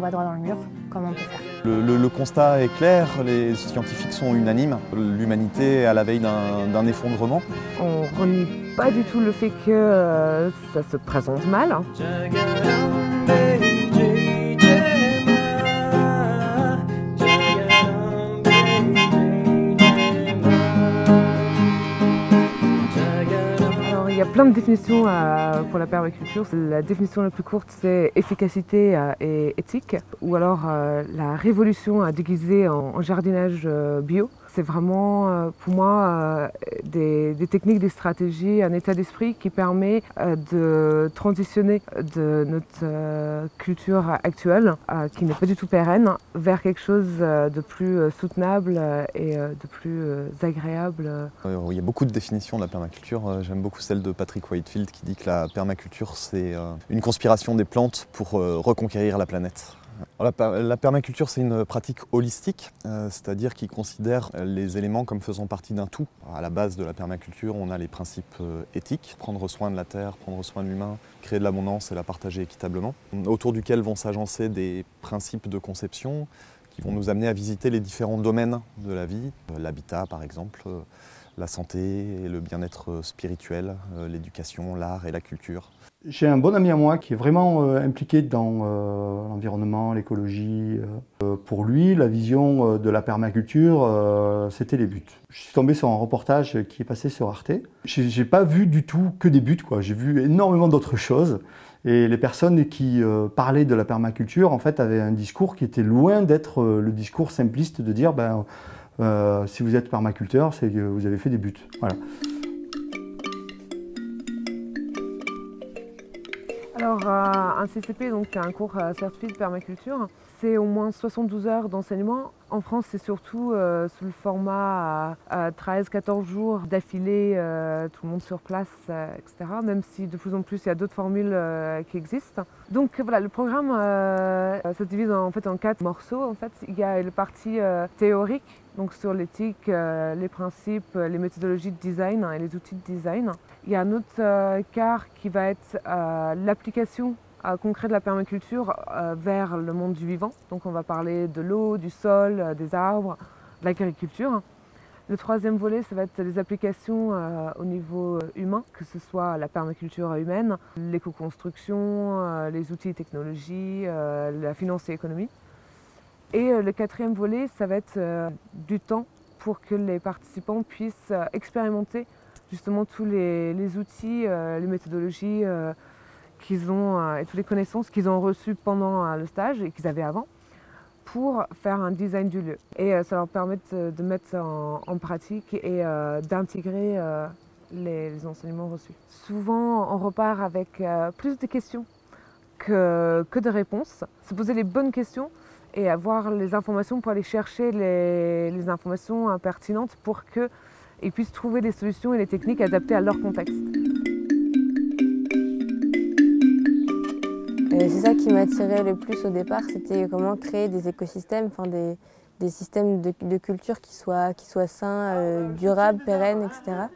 va droit dans le mur, comment on peut faire. Le constat est clair, les scientifiques sont unanimes. L'humanité est à la veille d'un effondrement. On ne renie pas du tout le fait que ça se présente mal. Il y a plein de définitions pour la permaculture. La définition la plus courte, c'est efficacité et éthique, ou alors la révolution déguisée en jardinage bio. C'est vraiment pour moi des techniques, des stratégies, un état d'esprit qui permet de transitionner de notre culture actuelle, qui n'est pas du tout pérenne, vers quelque chose de plus soutenable et de plus agréable. Il y a beaucoup de définitions de la permaculture. J'aime beaucoup celle de Patrick Whitefield qui dit que la permaculture, c'est une conspiration des plantes pour reconquérir la planète. La permaculture, c'est une pratique holistique, c'est-à-dire qui considère les éléments comme faisant partie d'un tout. À la base de la permaculture, on a les principes éthiques, prendre soin de la terre, prendre soin de l'humain, créer de l'abondance et la partager équitablement, autour duquel vont s'agencer des principes de conception qui vont nous amener à visiter les différents domaines de la vie, l'habitat par exemple, la santé et le bien-être spirituel, l'éducation, l'art et la culture. J'ai un bon ami à moi qui est vraiment impliqué dans l'environnement, l'écologie. Pour lui, la vision de la permaculture, c'était les buts. Je suis tombé sur un reportage qui est passé sur Arte. J'ai pas vu du tout que des buts, quoi. J'ai vu énormément d'autres choses. Et les personnes qui parlaient de la permaculture, en fait, avaient un discours qui était loin d'être le discours simpliste de dire si vous êtes permaculteur, c'est que vous avez fait des buts. Voilà. Alors, un CCP, donc un cours certifié de permaculture, c'est au moins 72 heures d'enseignement. En France, c'est surtout sous le format 13-14 jours d'affilée, tout le monde sur place, etc. Même si de plus en plus, il y a d'autres formules qui existent. Donc voilà, le programme, ça se divise en fait en 4 morceaux. En fait, il y a la partie théorique, donc sur l'éthique, les principes, les méthodologies de design et les outils de design. Il y a un autre quart qui va être l'application concrète de la permaculture vers le monde du vivant. Donc on va parler de l'eau, du sol, des arbres, de l'agriculture. Le troisième volet, ça va être les applications au niveau humain, que ce soit la permaculture humaine, l'éco-construction, les outils et technologies, la finance et l'économie. Et le quatrième volet, ça va être du temps pour que les participants puissent expérimenter justement tous les outils, les méthodologies qu'ils ont et toutes les connaissances qu'ils ont reçues pendant le stage et qu'ils avaient avant pour faire un design du lieu. Et ça leur permet de mettre en pratique et d'intégrer les enseignements reçus. Souvent, on repart avec plus de questions que de réponses. Se poser les bonnes questions et avoir les informations pour aller chercher les informations pertinentes pour qu'ils puissent trouver des solutions et des techniques adaptées à leur contexte. C'est ça qui m'attirait le plus au départ, c'était comment créer des écosystèmes, enfin des systèmes de culture qui soient sains, durables, pérennes, etc.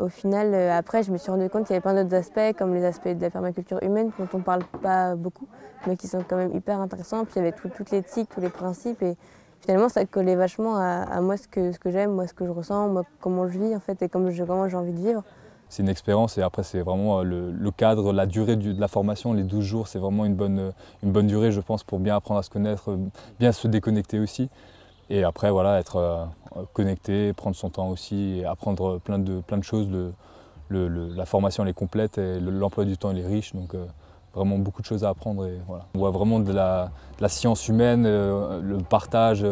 Au final, après, je me suis rendu compte qu'il y avait plein d'autres aspects, comme les aspects de la permaculture humaine, dont on ne parle pas beaucoup, mais qui sont quand même hyper intéressants. Puis il y avait toute l'éthique, tous les principes, et finalement, ça collait vachement à moi ce que j'aime, moi ce que je ressens, moi comment je vis en fait, et comment j'ai envie de vivre. C'est une expérience et après c'est vraiment le cadre, la durée de la formation, les 12 jours, c'est vraiment une bonne durée je pense pour bien apprendre à se connaître, bien se déconnecter aussi. Et après voilà, être connecté, prendre son temps aussi et apprendre plein de choses. La formation elle est complète et l'emploi du temps il est riche, donc vraiment beaucoup de choses à apprendre. Et voilà. On voit vraiment de la science humaine, le partage,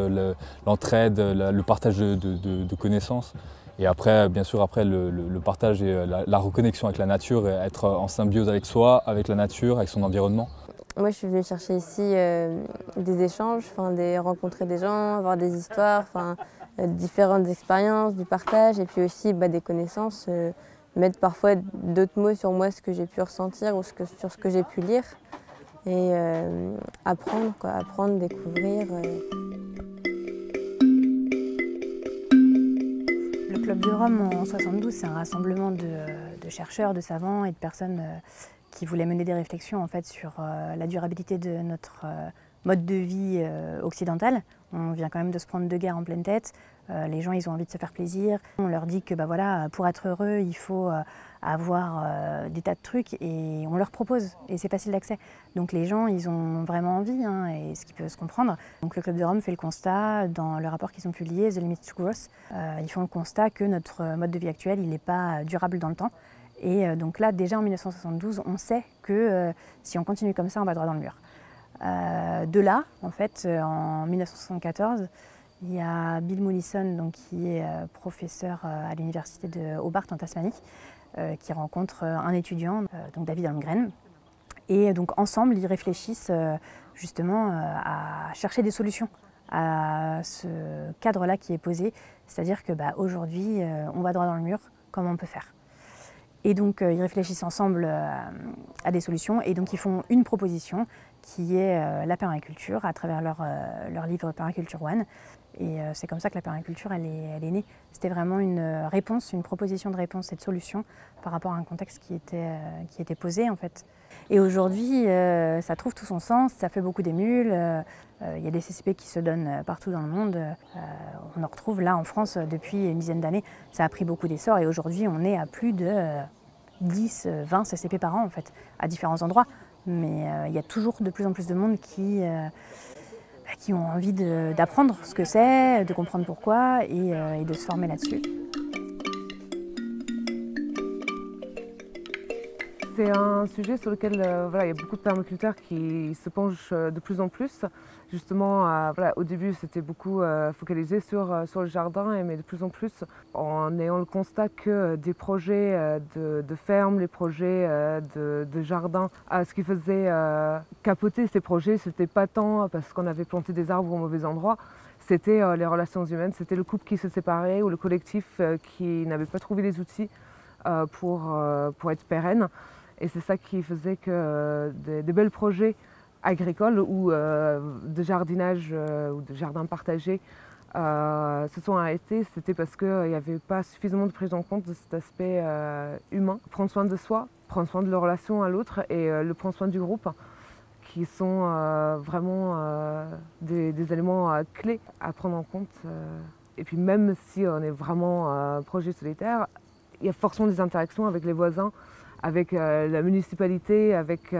l'entraide, le partage de connaissances. Et après, bien sûr, après le partage et la reconnexion avec la nature, et être en symbiose avec soi, avec la nature, avec son environnement. Moi, je suis venue chercher ici des échanges, rencontrer des gens, avoir des histoires, différentes expériences, du partage, et puis aussi des connaissances, mettre parfois d'autres mots sur moi, ce que j'ai pu ressentir ou sur ce que j'ai pu lire, et apprendre, découvrir. Le Club de Rome en 72, c'est un rassemblement de chercheurs, de savants et de personnes qui voulait mener des réflexions en fait, sur la durabilité de notre mode de vie occidental. On vient quand même de se prendre 2 guerres en pleine tête. Les gens, ils ont envie de se faire plaisir. On leur dit que voilà, pour être heureux, il faut avoir des tas de trucs et on leur propose. Et c'est facile d'accès. Donc les gens, ils ont vraiment envie, hein, et ce qui peut se comprendre. Donc le Club de Rome fait le constat, dans le rapport qu'ils ont publié, The Limit to Growth, ils font le constat que notre mode de vie actuel, il n'est pas durable dans le temps. Et donc là, déjà en 1972, on sait que si on continue comme ça, on va droit dans le mur. De là, en fait, en 1974, il y a Bill Mollison, donc, qui est professeur à l'université de Hobart en Tasmanie, qui rencontre un étudiant, donc David Holmgren. Et donc ensemble, ils réfléchissent justement à chercher des solutions à ce cadre-là qui est posé. C'est-à-dire que aujourd'hui, on va droit dans le mur, comment on peut faire? Et donc ils réfléchissent ensemble à des solutions et donc ils font une proposition qui est la permaculture à travers leur livre Permaculture One. Et c'est comme ça que la permaculture elle est née. C'était vraiment une réponse, une proposition de réponse et de solution par rapport à un contexte qui était posé en fait. Et aujourd'hui, ça trouve tout son sens, ça fait beaucoup d'émules. Il y a des CCP qui se donnent partout dans le monde. On en retrouve là en France depuis une dizaine d'années. Ça a pris beaucoup d'essor et aujourd'hui on est à plus de 10, 20 CCP par an en fait, à différents endroits. Mais il y a toujours de plus en plus de monde qui ont envie d'apprendre ce que c'est, de comprendre pourquoi et de se former là-dessus. C'est un sujet sur lequel il y a beaucoup de permaculteurs qui se penchent de plus en plus. Justement, au début, c'était beaucoup focalisé sur le jardin, mais de plus en plus, en ayant le constat que des projets de ferme, les projets de jardin, ce qui faisait capoter ces projets, c'était pas tant parce qu'on avait planté des arbres au mauvais endroit, c'était les relations humaines, c'était le couple qui se séparait ou le collectif qui n'avait pas trouvé les outils pour être pérenne. Et c'est ça qui faisait que des bels projets agricoles ou de jardinage ou de jardins partagés se sont arrêtés. C'était parce qu'il n'y avait pas suffisamment de prise en compte de cet aspect humain. Prendre soin de soi, prendre soin de la relation à l'autre et le prendre soin du groupe, qui sont vraiment des éléments clés à prendre en compte. Et puis même si on est vraiment un projet solitaire, il y a forcément des interactions avec les voisins, avec la municipalité, avec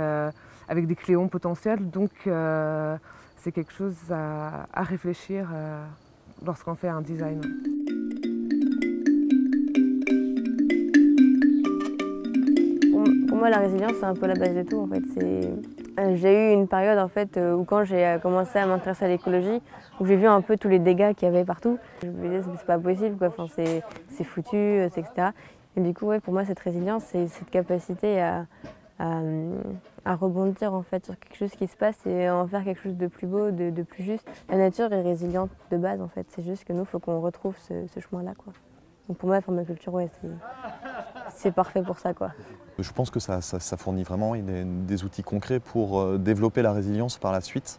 des clients potentiels. Donc c'est quelque chose à réfléchir lorsqu'on fait un design. Pour moi, la résilience, c'est un peu la base de tout. En fait. J'ai eu une période en fait, où quand j'ai commencé à m'intéresser à l'écologie, où j'ai vu un peu tous les dégâts qu'il y avait partout. Je me disais, c'est pas possible, quoi. Enfin, c'est foutu, etc. Et du coup, ouais, pour moi, cette résilience, c'est cette capacité à rebondir en fait, sur quelque chose qui se passe et en faire quelque chose de plus beau, de plus juste. La nature est résiliente de base, en fait. C'est juste que nous, il faut qu'on retrouve ce chemin-là, quoi. Donc pour moi, la permaculture, ouais, c'est parfait pour ça, quoi. Je pense que ça fournit vraiment des outils concrets pour développer la résilience par la suite.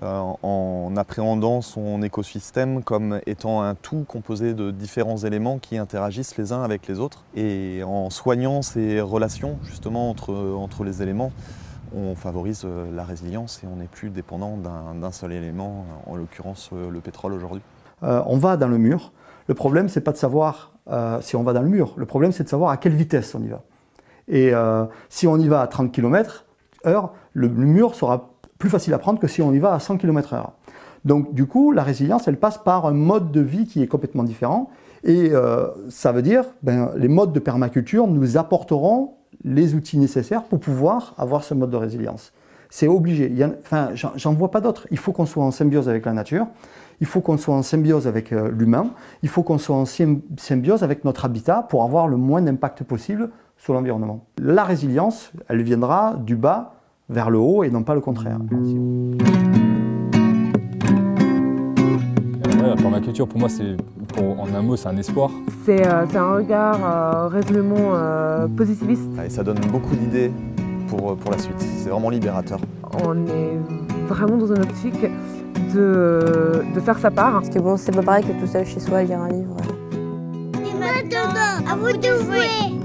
En appréhendant son écosystème comme étant un tout composé de différents éléments qui interagissent les uns avec les autres. Et en soignant ces relations justement entre les éléments, on favorise la résilience et on n'est plus dépendant d'un seul élément, en l'occurrence le pétrole aujourd'hui. On va dans le mur. Le problème, c'est pas de savoir si on va dans le mur. Le problème, c'est de savoir à quelle vitesse on y va. Et si on y va à 30 km/h, le mur sera plus facile à prendre que si on y va à 100 km/h. Donc du coup, la résilience, elle passe par un mode de vie qui est complètement différent. Et ça veut dire, les modes de permaculture nous apporteront les outils nécessaires pour pouvoir avoir ce mode de résilience. C'est obligé. J'en vois pas d'autres. Il faut qu'on soit en symbiose avec la nature. Il faut qu'on soit en symbiose avec l'humain. Il faut qu'on soit en symbiose avec notre habitat pour avoir le moins d'impact possible sur l'environnement. La résilience, elle viendra du bas vers le haut et non pas le contraire. La permaculture, pour moi, en un mot, c'est un espoir. C'est un regard résolument positiviste. Et ça donne beaucoup d'idées pour la suite. C'est vraiment libérateur. On est vraiment dans une optique de faire sa part. Parce que bon, c'est pas pareil que tout seul chez soi lire un livre. Et maintenant, à vous de jouer!